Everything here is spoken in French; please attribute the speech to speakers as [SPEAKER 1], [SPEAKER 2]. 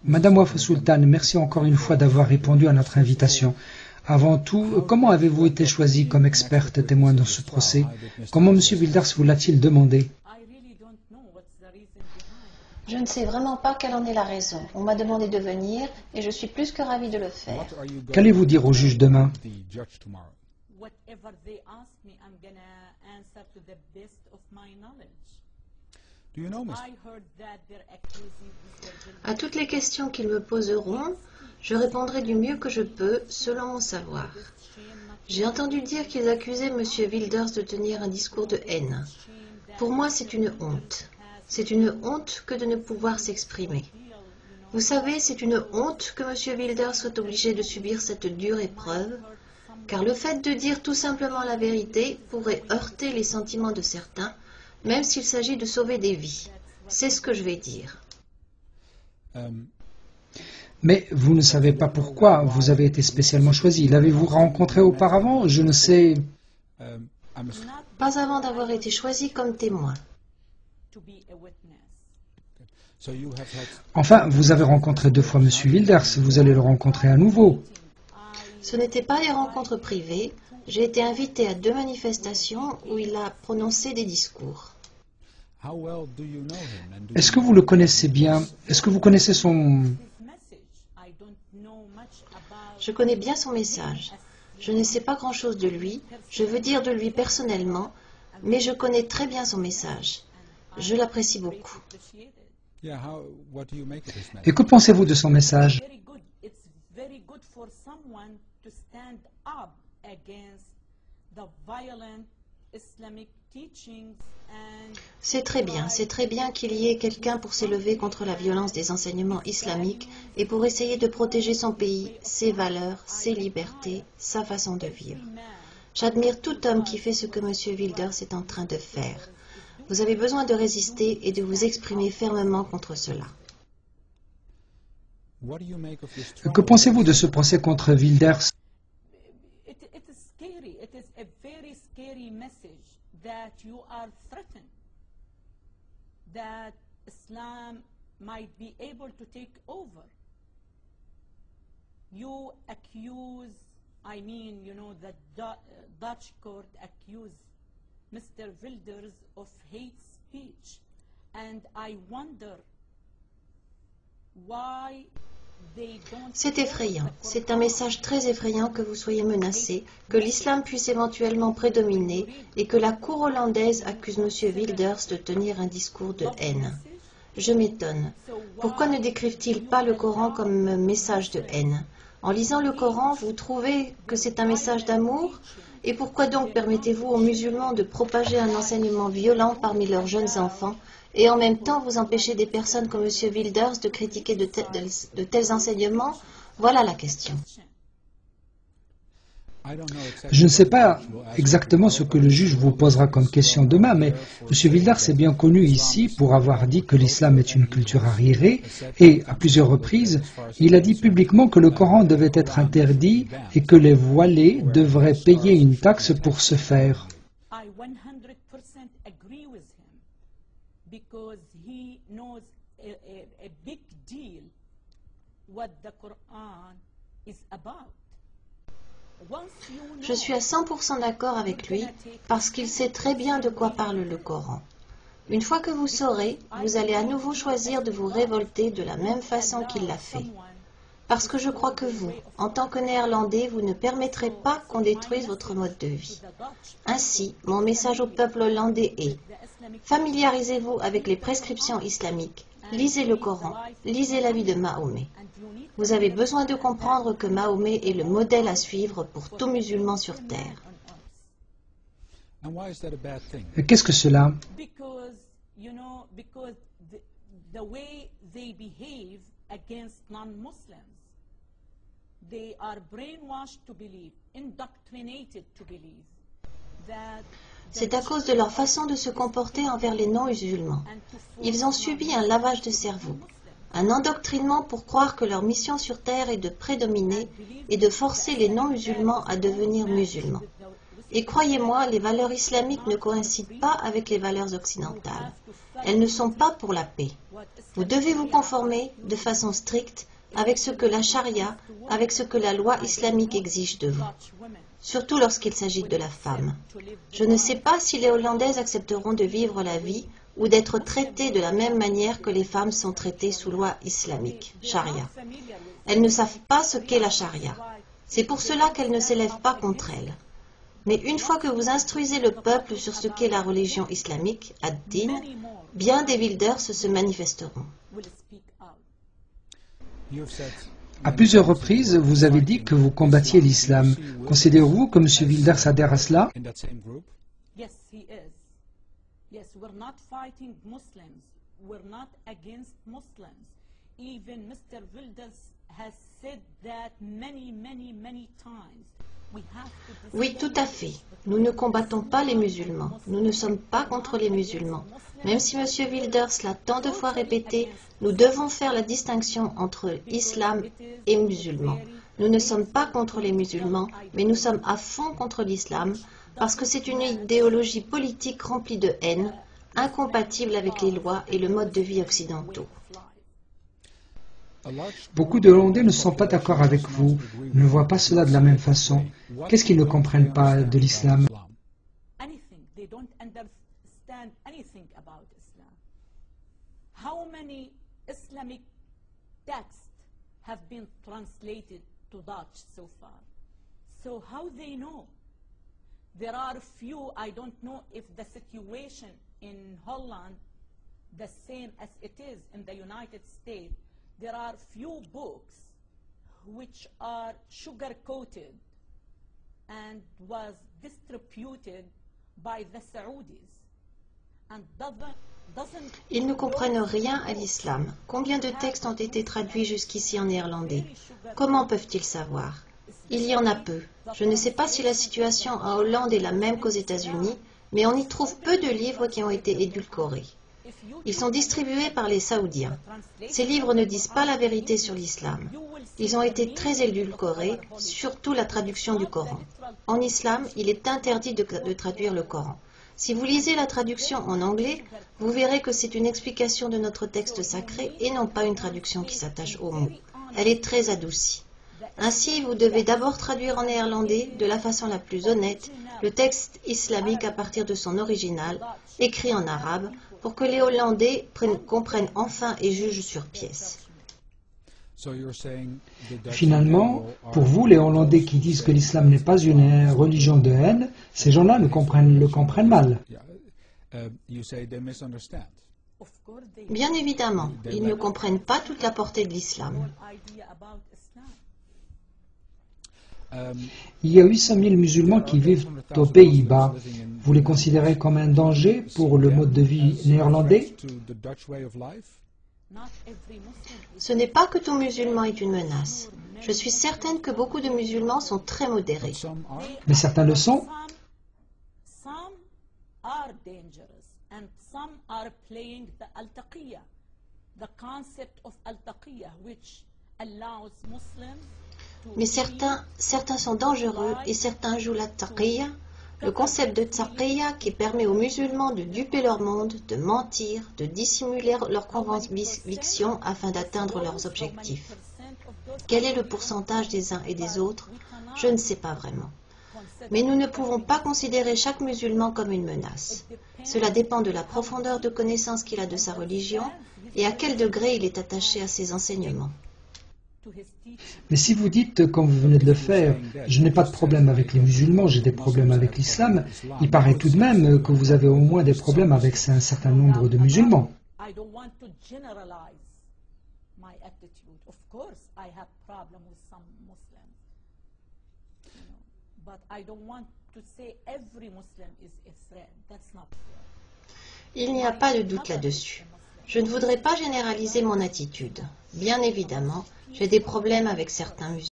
[SPEAKER 1] Madame Waf Sultan, merci encore une fois d'avoir répondu à notre invitation. Avant tout, comment avez-vous été choisie comme experte témoin dans ce procès? Comment M. Wilders vous l'a-t-il demandé?
[SPEAKER 2] Je ne sais vraiment pas quelle en est la raison. On m'a demandé de venir et je suis plus que ravie de le faire.
[SPEAKER 1] Qu'allez-vous dire au juge demain?
[SPEAKER 2] À toutes les questions qu'ils me poseront, je répondrai du mieux que je peux, selon mon savoir. J'ai entendu dire qu'ils accusaient M. Wilders de tenir un discours de haine. Pour moi, c'est une honte. C'est une honte que de ne pouvoir s'exprimer. Vous savez, c'est une honte que M. Wilders soit obligé de subir cette dure épreuve, car le fait de dire tout simplement la vérité pourrait heurter les sentiments de certains, même s'il s'agit de sauver des vies. C'est ce que je vais dire.
[SPEAKER 1] Mais vous ne savez pas pourquoi vous avez été spécialement choisi. L'avez-vous rencontré auparavant? Je ne sais...
[SPEAKER 2] Pas avant d'avoir été choisi comme témoin.
[SPEAKER 1] Enfin, vous avez rencontré 2 fois M. Wilders, vous allez le rencontrer à nouveau.
[SPEAKER 2] Ce n'étaient pas des rencontres privées. J'ai été invitée à 2 manifestations où il a prononcé des discours.
[SPEAKER 1] Est-ce que vous le connaissez bien? Est-ce que vous connaissez son...
[SPEAKER 2] Je connais bien son message. Je ne sais pas grand-chose de lui, je veux dire de lui personnellement, mais je connais très bien son message. Je l'apprécie beaucoup.
[SPEAKER 1] Et que pensez-vous de son message?
[SPEAKER 2] C'est très bien qu'il y ait quelqu'un pour s'élever contre la violence des enseignements islamiques et pour essayer de protéger son pays, ses valeurs, ses libertés, sa façon de vivre. J'admire tout homme qui fait ce que M. Wilders est en train de faire. Vous avez besoin de résister et de vous exprimer fermement contre cela.
[SPEAKER 1] Que pensez-vous de ce procès contre Wilders?
[SPEAKER 3] That you are threatened, that Islam might be able to take over. You accuse, the Dutch court accused Mr. Wilders of hate speech, and I wonder why.
[SPEAKER 2] C'est effrayant. C'est un message très effrayant que vous soyez menacé, que l'islam puisse éventuellement prédominer et que la cour hollandaise accuse M. Wilders de tenir un discours de haine. Je m'étonne. Pourquoi ne décrivent-ils pas le Coran comme un message de haine? En lisant le Coran, vous trouvez que c'est un message d'amour? Et pourquoi donc permettez-vous aux musulmans de propager un enseignement violent parmi leurs jeunes enfants et en même temps vous empêchez des personnes comme M. Wilders de critiquer de tels enseignements? Voilà la question.
[SPEAKER 1] Je ne sais pas exactement ce que le juge vous posera comme question demain, mais M. Wilders est bien connu ici pour avoir dit que l'islam est une culture arriérée et, à plusieurs reprises, il a dit publiquement que le Coran devait être interdit et que les voilés devraient payer une taxe pour ce faire.
[SPEAKER 3] Because he knows a big deal what the Quran is about.
[SPEAKER 2] Je suis à 100% d'accord avec lui parce qu'il sait très bien de quoi parle le Coran. Une fois que vous saurez, vous allez à nouveau choisir de vous révolter de la même façon qu'il l'a fait. Parce que je crois que vous, en tant que Néerlandais, vous ne permettrez pas qu'on détruise votre mode de vie. Ainsi, mon message au peuple hollandais est: familiarisez-vous avec les prescriptions islamiques, lisez le Coran, lisez la vie de Mahomet. Vous avez besoin de comprendre que Mahomet est le modèle à suivre pour tout musulman sur terre.
[SPEAKER 1] Qu'est-ce que cela?
[SPEAKER 3] Because the way they behave against non-Muslims, they are brainwashed to believe, indoctrinated to believe that.
[SPEAKER 2] C'est à cause de leur façon de se comporter envers les non-musulmans. Ils ont subi un lavage de cerveau, un endoctrinement pour croire que leur mission sur terre est de prédominer et de forcer les non-musulmans à devenir musulmans. Et croyez-moi, les valeurs islamiques ne coïncident pas avec les valeurs occidentales. Elles ne sont pas pour la paix. Vous devez vous conformer de façon stricte avec ce que la charia, avec ce que la loi islamique exige de vous, surtout lorsqu'il s'agit de la femme. Je ne sais pas si les Hollandaises accepteront de vivre la vie ou d'être traitées de la même manière que les femmes sont traitées sous loi islamique, charia. Elles ne savent pas ce qu'est la charia. C'est pour cela qu'elles ne s'élèvent pas contre elle. Mais une fois que vous instruisez le peuple sur ce qu'est la religion islamique, ad-din, bien des Wilders se manifesteront.
[SPEAKER 1] À plusieurs reprises, vous avez dit que vous combattiez l'islam. Considérez-vous que M. Wilders adhère à cela?
[SPEAKER 3] Yes, he is. Yes, we're not fighting Muslims. We're not against Muslims. Even Mr. Wilders has said that many times.
[SPEAKER 2] Oui, tout à fait. Nous ne combattons pas les musulmans. Nous ne sommes pas contre les musulmans. Même si M. Wilders l'a tant de fois répété, nous devons faire la distinction entre islam et musulmans. Nous ne sommes pas contre les musulmans, mais nous sommes à fond contre l'islam parce que c'est une idéologie politique remplie de haine, incompatible avec les lois et le mode de vie occidentaux.
[SPEAKER 1] Beaucoup de Hollandais ne sont pas d'accord avec vous, ne voient pas cela de la même façon. Qu'est-ce qu'ils ne comprennent pas de l'islam?
[SPEAKER 3] They don't understand anything about Islam. How many Islamic texts have been translated to Dutch so far? So how they know? There are few, I don't know if the situation in Holland the same as it is in the United States. There are few books which are sugar-coated and was distributed by the Saudis and doesn't.
[SPEAKER 2] Ils ne comprennent rien à l'islam. Combien de textes ont été traduits jusqu'ici en néerlandais? Comment peuvent-ils savoir? Il y en a peu. Je ne sais pas si la situation en Hollande est la même qu'aux États-Unis, mais on y trouve peu de livres qui ont été édulcorés. Ils sont distribués par les Saoudiens. Ces livres ne disent pas la vérité sur l'islam. Ils ont été très édulcorés, surtout la traduction du Coran. En islam, il est interdit de traduire le Coran. Si vous lisez la traduction en anglais, vous verrez que c'est une explication de notre texte sacré et non pas une traduction qui s'attache aux mots. Elle est très adoucie. Ainsi, vous devez d'abord traduire en néerlandais, de la façon la plus honnête, le texte islamique à partir de son original, écrit en arabe, pour que les Hollandais comprennent enfin et jugent sur pièce.
[SPEAKER 1] Finalement, pour vous, les Hollandais qui disent que l'islam n'est pas une religion de haine, ces gens-là le comprennent mal.
[SPEAKER 2] Bien évidemment, ils ne comprennent pas toute la portée de l'islam.
[SPEAKER 1] Il y a 800 000 musulmans qui vivent aux Pays-Bas. Vous les considérez comme un danger pour le mode de vie néerlandais?
[SPEAKER 2] Ce n'est pas que tout musulman est une menace. Je suis certaine que beaucoup de musulmans sont très modérés.
[SPEAKER 1] Mais certains le sont.
[SPEAKER 3] Some are dangerous and some are playing the al-taqiyya, the concept of al-taqiyya which allows Muslims.
[SPEAKER 2] Mais certains sont dangereux et certains jouent la taqiyya, le concept de taqiyya qui permet aux musulmans de duper leur monde, de mentir, de dissimuler leurs convictions afin d'atteindre leurs objectifs. Quel est le pourcentage des uns et des autres? Je ne sais pas vraiment. Mais nous ne pouvons pas considérer chaque musulman comme une menace. Cela dépend de la profondeur de connaissance qu'il a de sa religion et à quel degré il est attaché à ses enseignements.
[SPEAKER 1] Mais si vous dites, comme vous venez de le faire, je n'ai pas de problème avec les musulmans, j'ai des problèmes avec l'islam, il paraît tout de même que vous avez au moins des problèmes avec un certain nombre de musulmans.
[SPEAKER 2] Il n'y a pas de doute là-dessus. Je ne voudrais pas généraliser mon attitude. Bien évidemment, j'ai des problèmes avec certains musulmans.